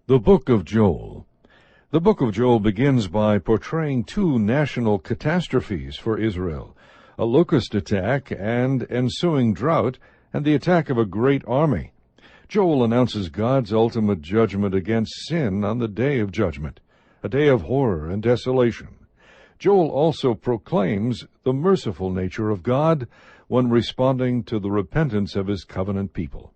The Book of Joel. The Book of Joel begins by portraying two national catastrophes for Israel, a locust attack and ensuing drought, and the attack of a great army. Joel announces God's ultimate judgment against sin on the day of judgment, a day of horror and desolation. Joel also proclaims the merciful nature of God when responding to the repentance of his covenant people.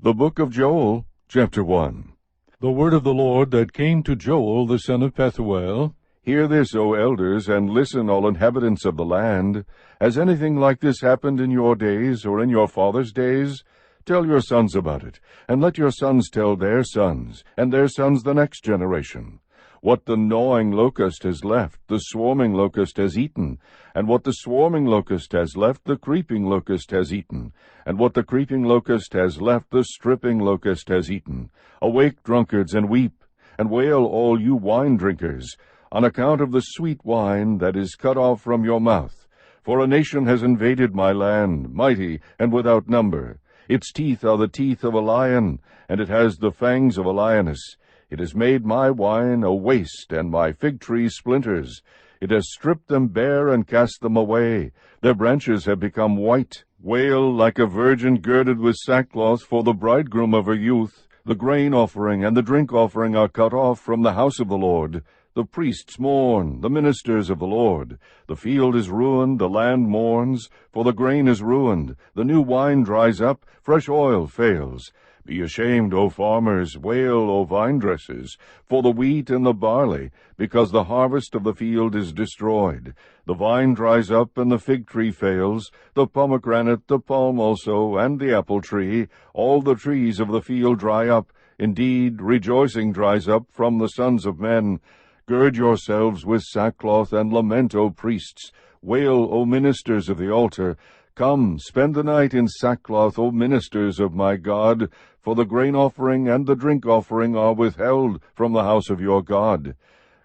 The Book of Joel, Chapter 1. The word of the Lord that came to Joel the son of Pethuel. Hear this, O elders, and listen, all inhabitants of the land. Has anything like this happened in your days, or in your fathers' days? Tell your sons about it, and let your sons tell their sons, and their sons the next generation. What the gnawing locust has left, the swarming locust has eaten, and what the swarming locust has left, the creeping locust has eaten, and what the creeping locust has left, the stripping locust has eaten. Awake, drunkards, and weep, and wail, all you wine drinkers, on account of the sweet wine that is cut off from your mouth. For a nation has invaded my land, mighty and without number. Its teeth are the teeth of a lion, and it has the fangs of a lioness. It has made my wine a waste, and my fig trees splinters. It has stripped them bare and cast them away. Their branches have become white. Wail like a virgin girded with sackcloth for the bridegroom of her youth. The grain offering and the drink offering are cut off from the house of the Lord. The priests mourn, the ministers of the Lord. The field is ruined, the land mourns, for the grain is ruined. The new wine dries up, fresh oil fails. Be ashamed, O farmers, wail, O vine dressers, for the wheat and the barley, because the harvest of the field is destroyed. The vine dries up, and the fig tree fails, the pomegranate, the palm also, and the apple tree. All the trees of the field dry up. Indeed, rejoicing dries up from the sons of men. Gird yourselves with sackcloth, and lament, O priests. Wail, O ministers of the altar. Come, spend the night in sackcloth, O ministers of my God, for the grain offering and the drink offering are withheld from the house of your God.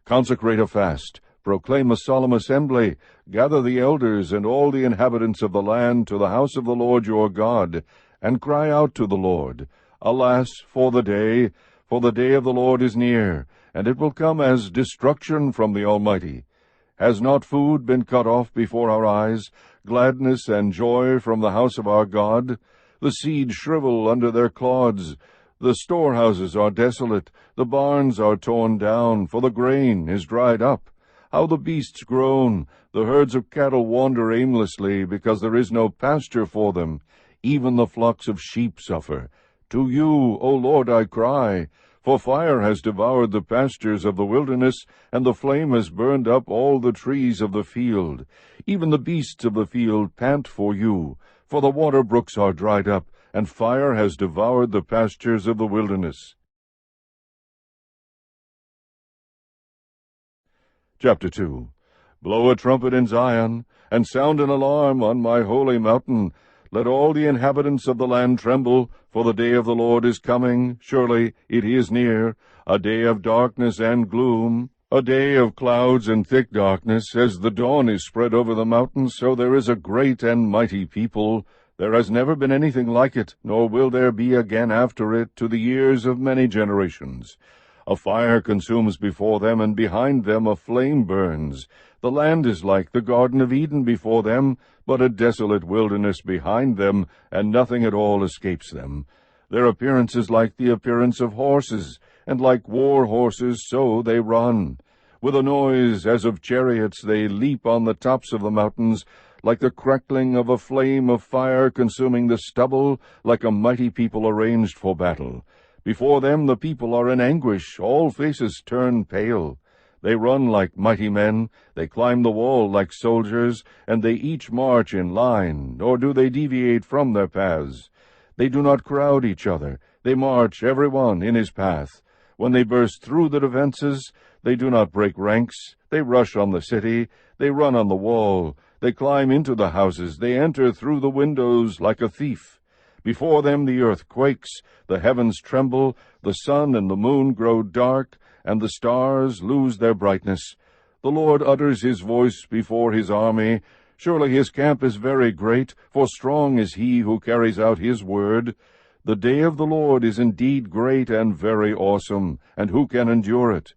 Consecrate a fast, proclaim a solemn assembly, gather the elders and all the inhabitants of the land to the house of the Lord your God, and cry out to the Lord. Alas, for the day of the Lord is near, and it will come as destruction from the Almighty. Has not food been cut off before our eyes, gladness and joy from the house of our God? The seed shrivel under their clods. The storehouses are desolate, the barns are torn down, for the grain is dried up. How the beasts groan! The herds of cattle wander aimlessly, because there is no pasture for them. Even the flocks of sheep suffer. To you, O Lord, I cry. For fire has devoured the pastures of the wilderness, and the flame has burned up all the trees of the field. Even the beasts of the field pant for you, for the water brooks are dried up, and fire has devoured the pastures of the wilderness. Chapter 2. Blow a trumpet in Zion, and sound an alarm on my holy mountain. Let all the inhabitants of the land tremble, for the day of the Lord is coming. Surely it is near, a day of darkness and gloom, a day of clouds and thick darkness. As the dawn is spread over the mountains, so there is a great and mighty people. There has never been anything like it, nor will there be again after it, to the years of many generations. A fire consumes before them, and behind them a flame burns. The land is like the Garden of Eden before them, but a desolate wilderness behind them, and nothing at all escapes them. Their appearance is like the appearance of horses, and like war horses so they run. With a noise as of chariots they leap on the tops of the mountains, like the crackling of a flame of fire consuming the stubble, like a mighty people arranged for battle. Before them the people are in anguish, all faces turn pale. They run like mighty men, they climb the wall like soldiers, and they each march in line, nor do they deviate from their paths. They do not crowd each other, they march every one in his path. When they burst through the defenses, they do not break ranks, they rush on the city, they run on the wall, they climb into the houses, they enter through the windows like a thief. Before them the earth quakes, the heavens tremble, the sun and the moon grow dark, and the stars lose their brightness. The Lord utters his voice before his army. Surely his camp is very great, for strong is he who carries out his word. The day of the Lord is indeed great and very awesome, and who can endure it?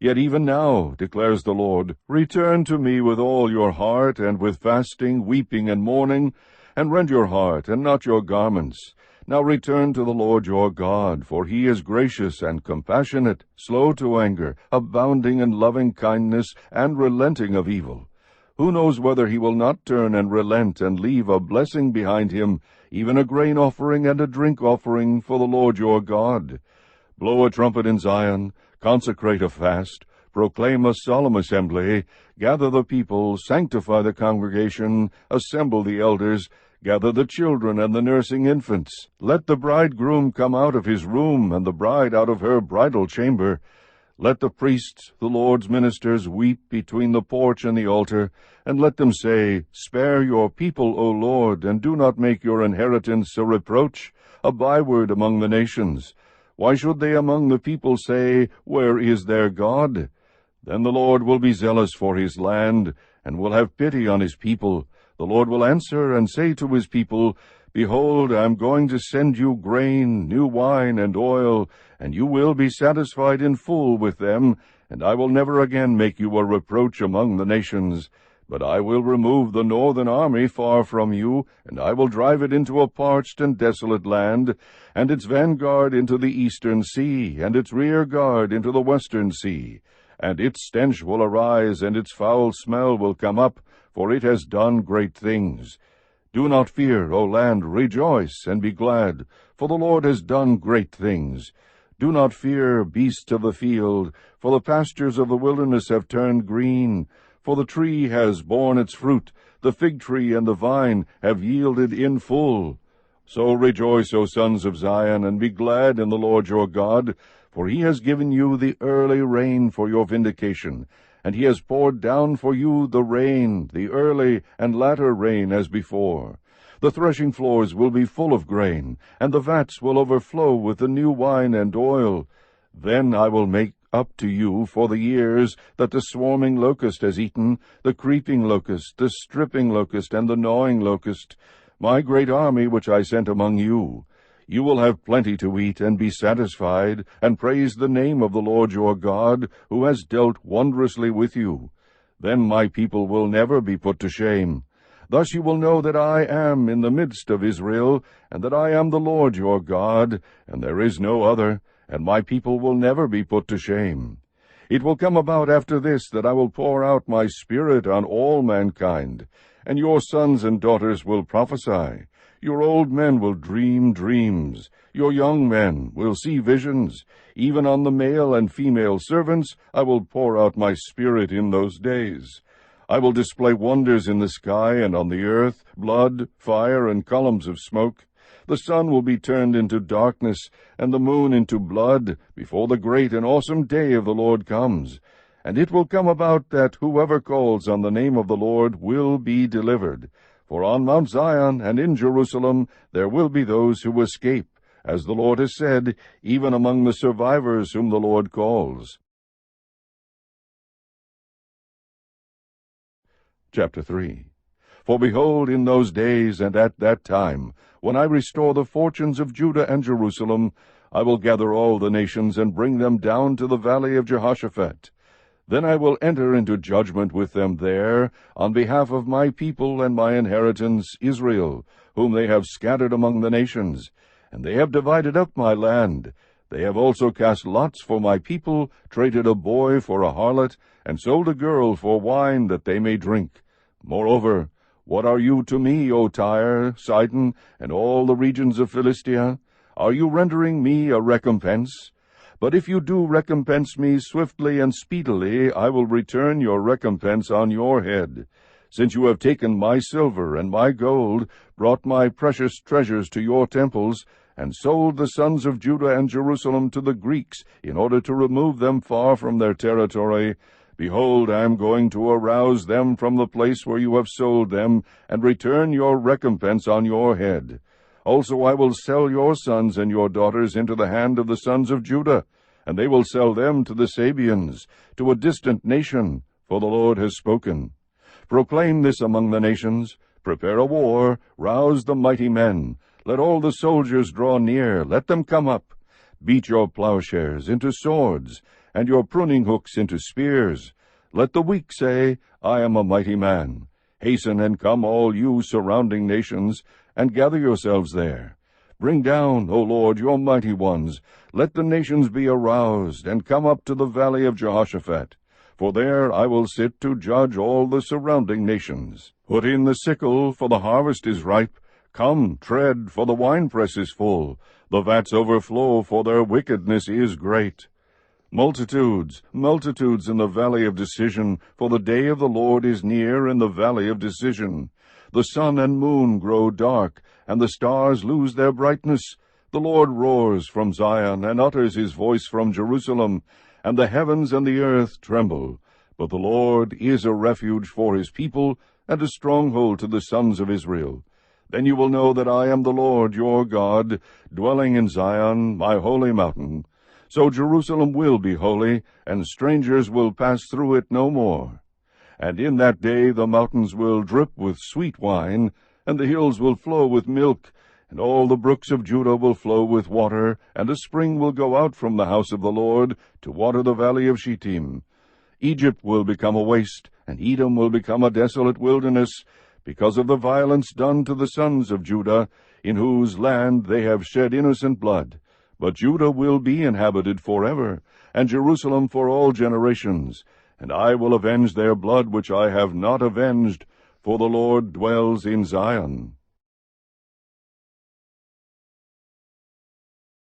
Yet even now, declares the Lord, return to me with all your heart, and with fasting, weeping, and mourning, and rend your heart, and not your garments. Now return to the Lord your God, for he is gracious and compassionate, slow to anger, abounding in loving kindness, and relenting of evil. Who knows whether he will not turn and relent and leave a blessing behind him, even a grain offering and a drink offering for the Lord your God? Blow a trumpet in Zion, consecrate a fast, proclaim a solemn assembly, gather the people, sanctify the congregation, assemble the elders, gather the children and the nursing infants. Let the bridegroom come out of his room, and the bride out of her bridal chamber. Let the priests, the Lord's ministers, weep between the porch and the altar, and let them say, Spare your people, O Lord, and do not make your inheritance a reproach, a byword among the nations. Why should they among the people say, Where is their God? Then the Lord will be zealous for his land, and will have pity on his people. The Lord will answer and say to his people, Behold, I am going to send you grain, new wine, and oil, and you will be satisfied in full with them, and I will never again make you a reproach among the nations. But I will remove the northern army far from you, and I will drive it into a parched and desolate land, and its vanguard into the eastern sea, and its rear guard into the western sea. And its stench will arise, and its foul smell will come up, for it has done great things. Do not fear, O land, rejoice, and be glad, for the Lord has done great things. Do not fear, beasts of the field, for the pastures of the wilderness have turned green. For the tree has borne its fruit, the fig tree and the vine have yielded in full. So rejoice, O sons of Zion, and be glad in the Lord your God, for he has given you the early rain for your vindication, and he has poured down for you the rain, the early and latter rain as before. The threshing floors will be full of grain, and the vats will overflow with the new wine and oil. Then I will make up to you for the years that the swarming locust has eaten, the creeping locust, the stripping locust, and the gnawing locust, my great army which I sent among you. You will have plenty to eat, and be satisfied, and praise the name of the Lord your God, who has dealt wondrously with you. Then my people will never be put to shame. Thus you will know that I am in the midst of Israel, and that I am the Lord your God, and there is no other, and my people will never be put to shame. It will come about after this that I will pour out my Spirit on all mankind, and your sons and daughters will prophesy. Your old men will dream dreams. Your young men will see visions. Even on the male and female servants I will pour out my Spirit in those days. I will display wonders in the sky and on the earth, blood, fire, and columns of smoke. The sun will be turned into darkness, and the moon into blood, before the great and awesome day of the Lord comes. And it will come about that whoever calls on the name of the Lord will be delivered. For on Mount Zion and in Jerusalem there will be those who escape, as the Lord has said, even among the survivors whom the Lord calls. Chapter 3. For behold, in those days and at that time, when I restore the fortunes of Judah and Jerusalem, I will gather all the nations and bring them down to the valley of Jehoshaphat. Then I will enter into judgment with them there, on behalf of my people and my inheritance Israel, whom they have scattered among the nations. And they have divided up my land. They have also cast lots for my people, traded a boy for a harlot, and sold a girl for wine that they may drink. Moreover, what are you to me, O Tyre, Sidon, and all the regions of Philistia? Are you rendering me a recompense? But if you do recompense me swiftly and speedily, I will return your recompense on your head. Since you have taken my silver and my gold, brought my precious treasures to your temples, and sold the sons of Judah and Jerusalem to the Greeks in order to remove them far from their territory, behold, I am going to arouse them from the place where you have sold them, and return your recompense on your head. Also I will sell your sons and your daughters into the hand of the sons of Judah, and they will sell them to the Sabeans, to a distant nation, for the Lord has spoken. Proclaim this among the nations. Prepare a war, rouse the mighty men. Let all the soldiers draw near, let them come up. Beat your plowshares into swords, and your pruning hooks into spears. Let the weak say, I am a mighty man. Hasten and come, all you surrounding nations, and gather yourselves there. Bring down, O Lord, your mighty ones. Let the nations be aroused, and come up to the valley of Jehoshaphat. For there I will sit to judge all the surrounding nations. Put in the sickle, for the harvest is ripe. Come, tread, for the winepress is full. The vats overflow, for their wickedness is great. Multitudes, multitudes in the valley of decision, for the day of the Lord is near in the valley of decision. The sun and moon grow dark, and the stars lose their brightness. The Lord roars from Zion, and utters his voice from Jerusalem, and the heavens and the earth tremble. But the Lord is a refuge for his people, and a stronghold to the sons of Israel. Then you will know that I am the Lord your God, dwelling in Zion, my holy mountain. So Jerusalem will be holy, and strangers will pass through it no more. And in that day the mountains will drip with sweet wine, and the hills will flow with milk, and all the brooks of Judah will flow with water, and a spring will go out from the house of the Lord to water the valley of Shittim. Egypt will become a waste, and Edom will become a desolate wilderness, because of the violence done to the sons of Judah, in whose land they have shed innocent blood. But Judah will be inhabited forever, and Jerusalem for all generations. And I will avenge their blood which I have not avenged, for the Lord dwells in Zion.